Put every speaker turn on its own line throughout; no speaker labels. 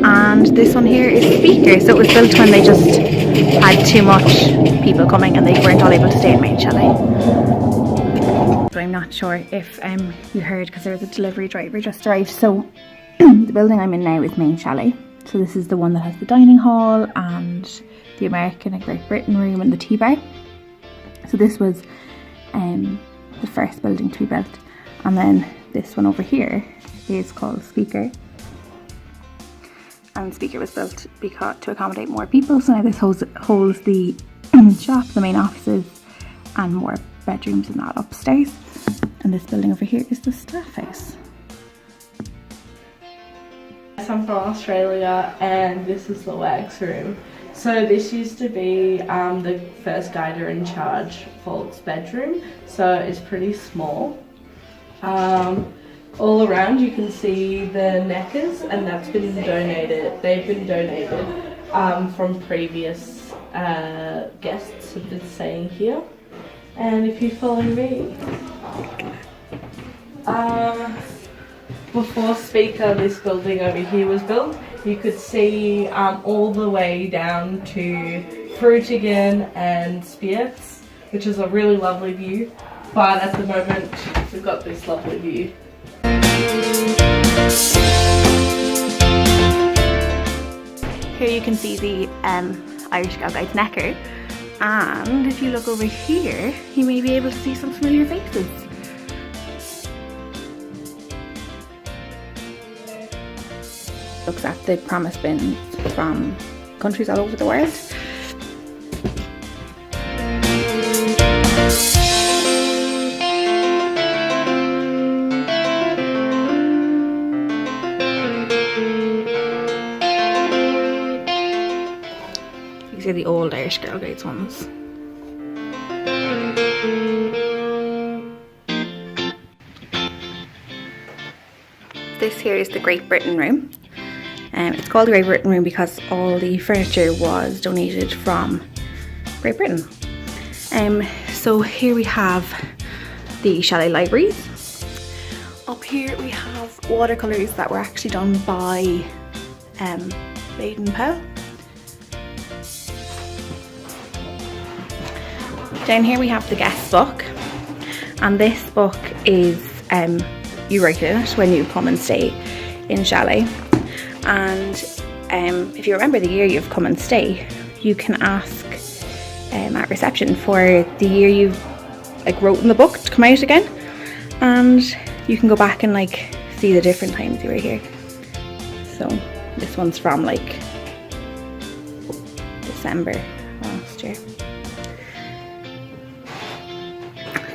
And this one here is speaker, so it was built when they just had too much people coming and they weren't all able to stay in main chalet. So I'm not sure if you heard, because there was a delivery driver just arrived. So the building I'm in now is main chalet. So this is the one that has the dining hall and the American and Great Britain room and the tea bar. So this was the first building to be built. And then this one over here is called speaker. And speaker was built to accommodate more people. So now this holds the shop, the main offices, and more bedrooms and that upstairs. And this building over here is the staff house.
I'm from Australia and this is the wax room. So this used to be the first guider in charge folks' bedroom, so it's pretty small. All around you can see the neckers, and that's been donated. They've been donated from previous guests have been staying here. And if you follow me, before speaker, this building over here was built, you could see all the way down to Fruitigan and Spierts, which is a really lovely view. But at the moment, we've got this lovely view.
Here you can see the Irish Girl Guides necker, and if you look over here, you may be able to see some familiar faces. Looks at the promise bins from countries all over the world. These are the old Irish Girl Guides ones. This here is the Great Britain room. It's called the Great Britain room because all the furniture was donated from Great Britain. So here we have the Chalet libraries. Up here we have watercolours that were actually done by Baden-Powell. Down here we have the guest book, and this book is you write in it when you come and stay in Chalet. And if you remember the year you've come and stay, you can ask at reception for the year you wrote in the book to come out again, and you can go back and see the different times you were here. So this one's from December last year.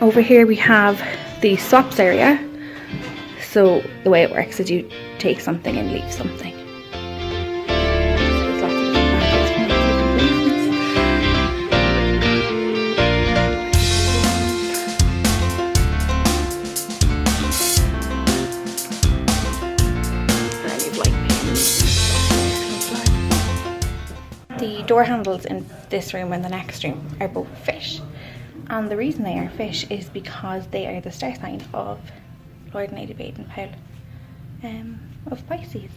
Over here we have the swaps area. So the way it works is you take something and leave something. The door handles in this room and the next room are both fish. And the reason they are fish is because they are the star sign of Lord and Lady Baden-Powell of Pisces.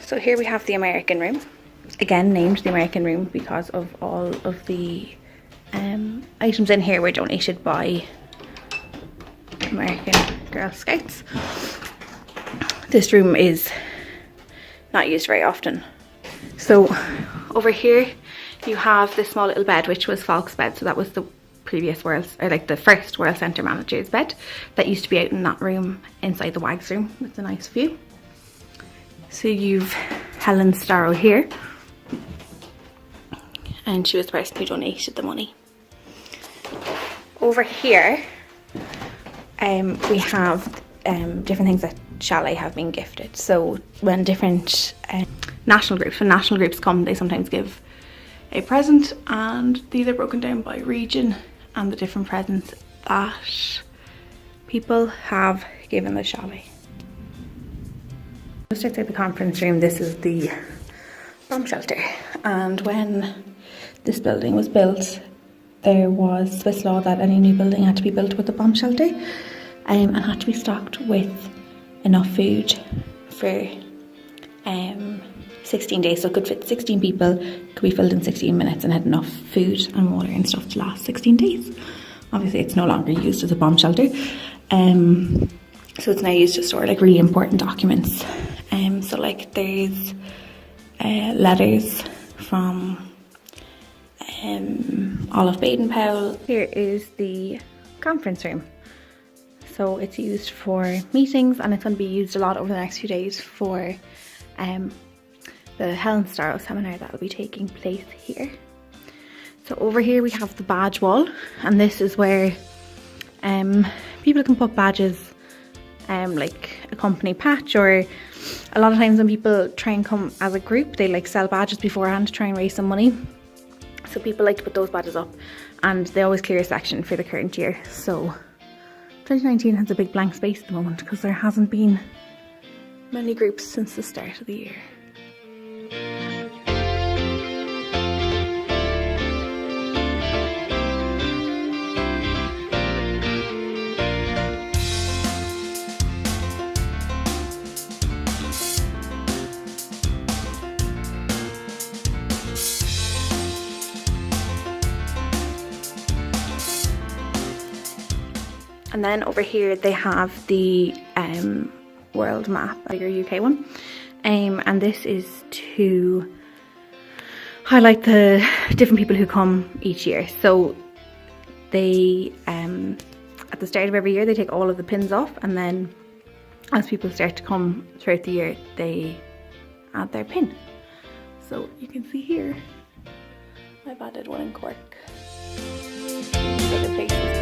So here we have the American room, again named the American room because of all of the items in here were donated by American Girl Scouts. This room is not used very often. So over here you have this small little bed, which was Falk's bed. So that was the previous the first World Centre manager's bed that used to be out in that room inside the Wags room with a nice view. So you've Helen Starrow here, and she was the person who donated the money. Over here we have different things that Chalet have been gifted. So when different national groups come, they sometimes give a present, and these are broken down by region and the different presents that people have given the Chalet. Just outside the conference room, this is the bomb shelter, and when this building was built there was Swiss law that any new building had to be built with a bomb shelter. and had to be stocked with enough food for 16 days. So it could fit 16 people, could be filled in 16 minutes, and had enough food and water and stuff to last 16 days. Obviously it's no longer used as a bomb shelter, so it's now used to store like really important documents. So like there's letters from Olive Baden-Powell. Here is the conference room. So it's used for meetings, and it's going to be used a lot over the next few days for the Helen Starrow seminar that will be taking place here. So over here we have the badge wall, and this is where people can put badges, like a company patch, or a lot of times when people try and come as a group, they like sell badges beforehand to try and raise some money. So people like to put those badges up, and they always clear a section for the current year. So 2019 has a big blank space at the moment because there hasn't been many groups since the start of the year. And then over here they have the world map, bigger UK one, and this is to highlight the different people who come each year. So they, at the start of every year, they take all of the pins off, and then as people start to come throughout the year, they add their pin. So you can see here, I've added one in Cork. Other places.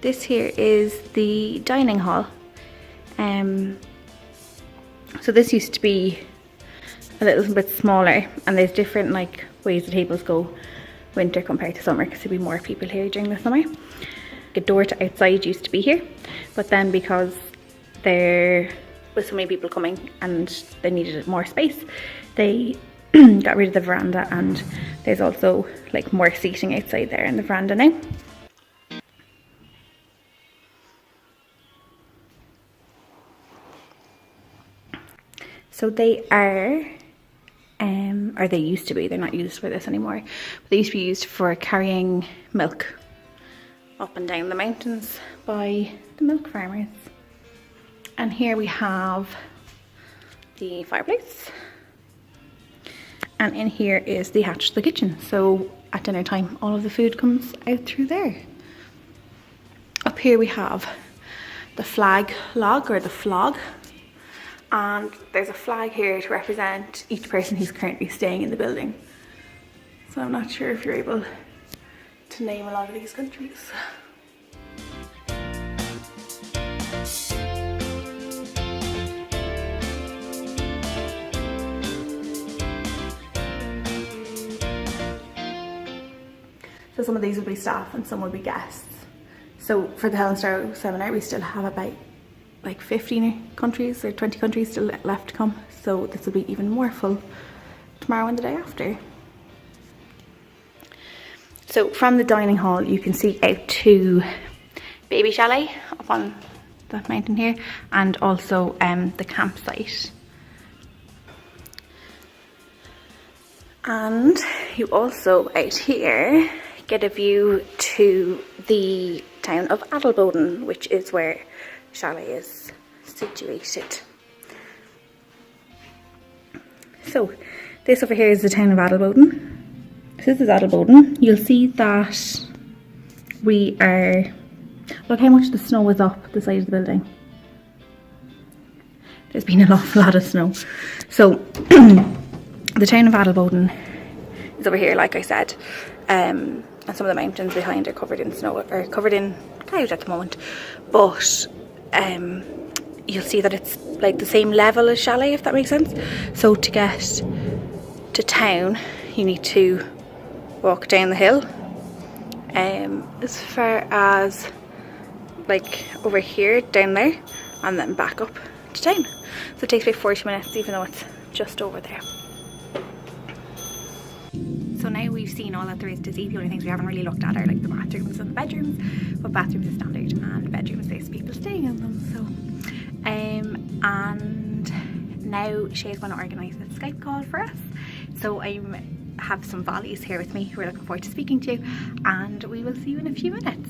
This here is the dining hall. So this used to be a little bit smaller, and there's different like ways the tables go winter compared to summer, because there'll be more people here during the summer. A door to outside used to be here, but then because there was so many people coming and they needed more space, they got rid of the veranda, and there's also like more seating outside there in the veranda now. So they are, or they used to be, they're not used for this anymore, but they used to be used for carrying milk up and down the mountains by the milk farmers. And here we have the fireplace, and in here is the hatch to the kitchen. So at dinner time, all of the food comes out through there. Up here we have the flag log, or the flog, and there's a flag here to represent each person who's currently staying in the building. So I'm not sure if you're able to name a lot of these countries. So some of these will be staff and some will be guests. So for the Helen Starrow seminar, we still have about like 15 countries or 20 countries still left to come. So this will be even more full tomorrow and the day after. So from the dining hall, you can see out to Baby Chalet up on that mountain here, and also the campsite. And you also out here get a view to the town of Adelboden, which is where Chalet is situated. So this over here is the town of Adelboden. This is Adelboden. You'll see that we are, look how much the snow is up the side of the building. There's been an awful lot of snow. So the town of Adelboden is over here, like I said, and some of the mountains behind are covered in snow, or covered in cloud at the moment, but you'll see that it's like the same level as Chalet, if that makes sense. So to get to town, you need to walk down the hill as far as like over here, down there, and then back up to town. So it takes about 40 minutes even though it's just over there. So now we've seen all that there is to see. The only things we haven't really looked at are like the bathrooms and the bedrooms, but bathrooms is standard and bedrooms there's people staying in them. So and now Shay's going to organise a Skype call for us. So I have some volleys here with me who are looking forward to speaking to you, and we will see you in a few minutes.